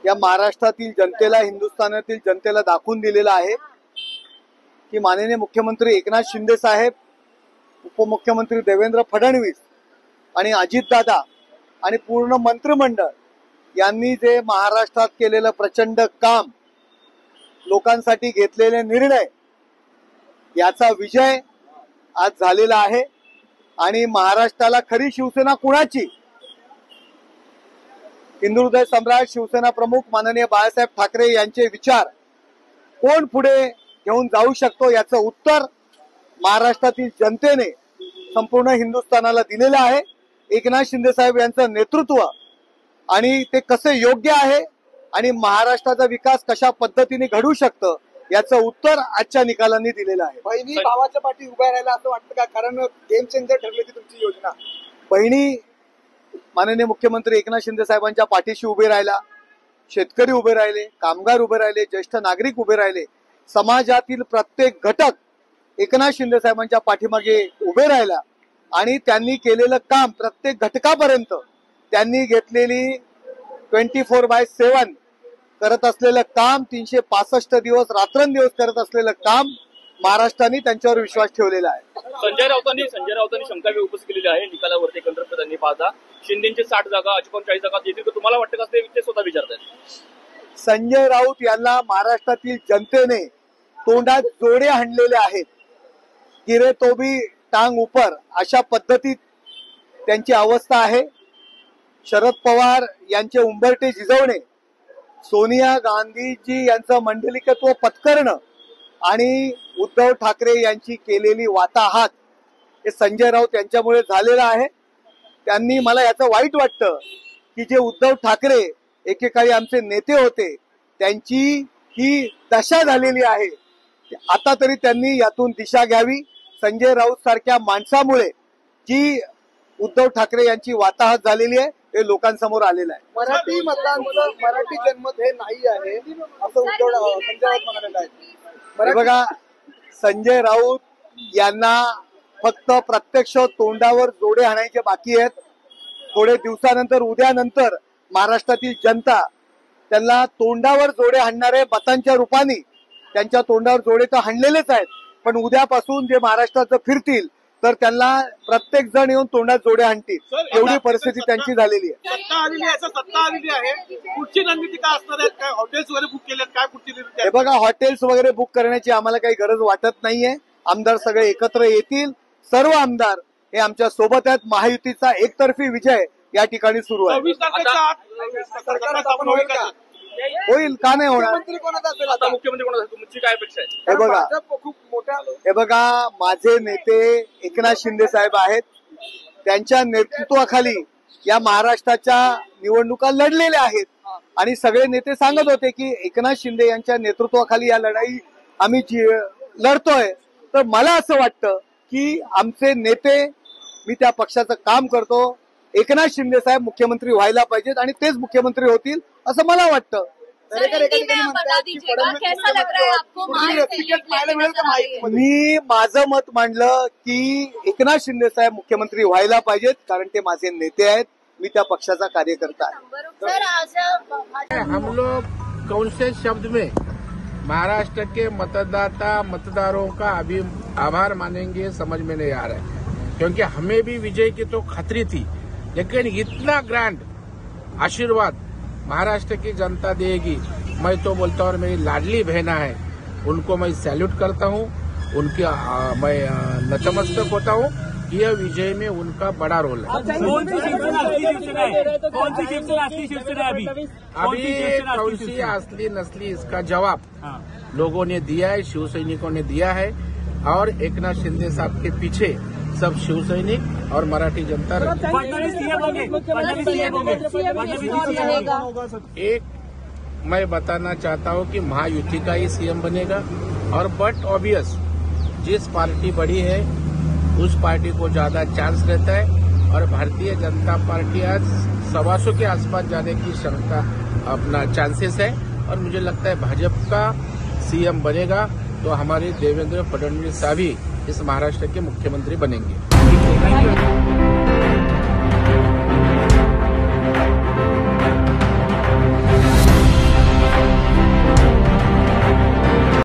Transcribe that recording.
या महाराष्ट्रातील जनतेला, हिंदुस्थानातील जनतेला दाखवून दिलेला आहे की माननीय मुख्यमंत्री एकनाथ शिंदे साहेब, उपमुख्यमंत्री देवेंद्र फडणवीस आणि अजितदादा आणि पूर्ण मंत्रिमंडळ यांनी जे महाराष्ट्रात केलेलं प्रचंड काम, लोकांसाठी घेतलेले निर्णय, याचा विजय आज झालेला आहे। आणि महाराष्ट्राला खरी शिवसेना कुणाची, हिंदू हृदय सम्राट शिवसेना प्रमुख माननीय बाळासाहेब ठाकरे यांचे विचार कोण पुढे घेऊन जाऊ शकतो, याचं उत्तर महाराष्ट्रातील जनतेने संपूर्ण हिंदुस्थानाला दिलेलं आहे। एकनाथ शिंदे साहेब यांचं नेतृत्व आणि ते कसे योग्य आहे आणि महाराष्ट्राचा विकास कशा पद्धतीने घडू शकतं, याचं उत्तर आजच्या निकालांनी दिलेलं आहे। बहिणी भावाच्या पाठी उभ्या राहायला असं वाटतं का? कारण गेम चेंजर ठरली ती तुमची योजना। बहिणी माननीय मुख्यमंत्री एकनाथ शिंदे साहेबांच्या पाठीशी उभे राहिला, शेतकरी उभे राहिले, कामगार उभे राहिले, ज्येष्ठ नागरिक उभे राहिले, समाजातील प्रत्येक घटक एकनाथ शिंदे साहेबांच्या पाठीमागे उभे राहिला आणि त्यांनी केलेलं काम प्रत्येक घटकापर्यंत, त्यांनी घेतलेली 24/7 करत असलेलं काम, 365 दिवस रात्रंदिवस करत असलेलं काम, महाराष्ट्राने त्यांच्यावर विश्वास ठेवलेला आहे। संजय राऊतांनी शंका उपस्थित केलेली आहे निकालावरती। एकंदरीत त्यांनी पाहता शिंदेचे 60 जागा, अजित 40 जागा येतील का, तुम्हाला वाटतं का ते स्वतः विचारतात? संजय राऊत यांना महाराष्ट्रातील जनतेने तोंडात जोडे हाणलेले आहेत, गिरे तो भी टांग ऊपर, अशा पद्धतीत त्यांची अवस्था आहे। शरद पवार यांचे उंबरटे झिजवणे, सोनिया गांधीजी यांचं मंडलिकत्व पत्करणं आणि उद्धव ठाकरे यांची केलेली वाताहात, हे संजय राऊत यांच्यामुळे झालेलं आहे। त्यांनी, मला याचं वाईट वाटतं की जे उद्धव ठाकरे एकेकाळी आमचे नेते होते, त्यांची ही दशा झालेली आहे। आता तरी त्यांनी यातून दिशा घ्यावी। संजय राऊत सारख्या माणसामुळे जी उद्धव ठाकरे यांची वाताहत झालेली आहे, हे लोकांसमोर आलेलं आहे। मराठी मतदारांचं मराठी जन्मत हे नाही आहे असं संजय राऊत म्हणाले आहेत। बघा, संजय राऊत यांना फक्त प्रत्यक्ष तोंडावर जोडे हाणायचे बाकी आहेत। थोडे दिवसानंतर, उद्यानंतर महाराष्ट्रातील जनता त्यांना तोंडावर जोडे हाणणारे मतांच्या रूपाने, त्यांच्या तोंडावर जोडे तर हाणलेलेच आहेत, पण उद्यापासून जे महाराष्ट्राचं फिरतील तर त्यांना प्रत्येक जण येऊन तोंडात जोडे हाणतील, एवढी परिस्थिती त्यांची झालेली आहे। सत्ता आलेली आहे, पुढची रणनीती काय असणार आहे? काय हॉटेल्स वगैरे बुक केलेत? काय पुढची रणनीती? हे बघा, हॉटेल्स वगैरे बुक करण्याची आम्हाला काही गरज वाटत नाहीये। आमदार सगळे एकत्र येतील, सर्व आमदार हे आमच्या सोबत आहेत। महायुतीचा एकतर्फी विजय या ठिकाणी सुरू आहे। 24 तारखेच्या सरकार स्थापन होईल का? होईल, का नाही होणार? मुख्यमंत्री कोणाचा असेल? आता मुख्यमंत्री कोणाचा, तुमची काय अपेक्षा आहे? हे बघा, माझे नेते एकनाथ शिंदे साहेब आहेत, त्यांच्या नेतृत्वाखाली या महाराष्ट्राच्या निवडणुका लढलेल्या आहेत आणि सगळे नेते सांगत होते की एकनाथ शिंदे यांच्या नेतृत्वाखाली या लढाई आम्ही लढतोय। तर मला असं वाटतं की आमचे नेते, मी त्या पक्षाचं काम करतो, एकनाथ शिंदे साहेब मुख्यमंत्री व्हायला पाहिजेत आणि तेच मुख्यमंत्री होतील असं मला वाटतं। मी माझं मत मांडलं की एकनाथ शिंदे साहेब मुख्यमंत्री व्हायला पाहिजेत, कारण ते माझे नेते आहेत, मी त्या पक्षाचा कार्यकर्ता आहे। हम लोग कौन से शब्द में महाराष्ट्र के मतदारों का अभी आभार मानेंगे समझ में नहीं आ रहा है, क्योंकि हमें भी विजय की तो खतरी थी, लेकिन इतना ग्रैंड आशीर्वाद महाराष्ट्र की जनता देगी, मैं तो बोलता हूँ, और मेरी लाडली बहना है, उनको मैं सैल्यूट करता हूँ, उनकी मैं नतमस्तक होता हूँ। यह विजय में उनका बड़ा रोल है। कौन सी शिवसेना अभी कौन सी असली नस्ली, इसका जवाब लोगों ने दिया है, शिव सैनिकों ने दिया है, और एकनाथ शिंदे साहब के पीछे सब शिव सैनिक और मराठी जनता एक मैं बताना चाहता हूं कि महायुति का ही सीएम बनेगा, और बट ऑब्वियस जिस पार्टी बड़ी है उस पार्टी को ज्यादा चांस रहता है, और भारतीय जनता पार्टी आज 125 के आसपास जाने की क्षमता अपना चांसेस है, और मुझे लगता है भाजपा का सीएम बनेगा तो हमारे देवेंद्र फडणवीस साहब ही इस महाराष्ट्र के मुख्यमंत्री बनेंगे।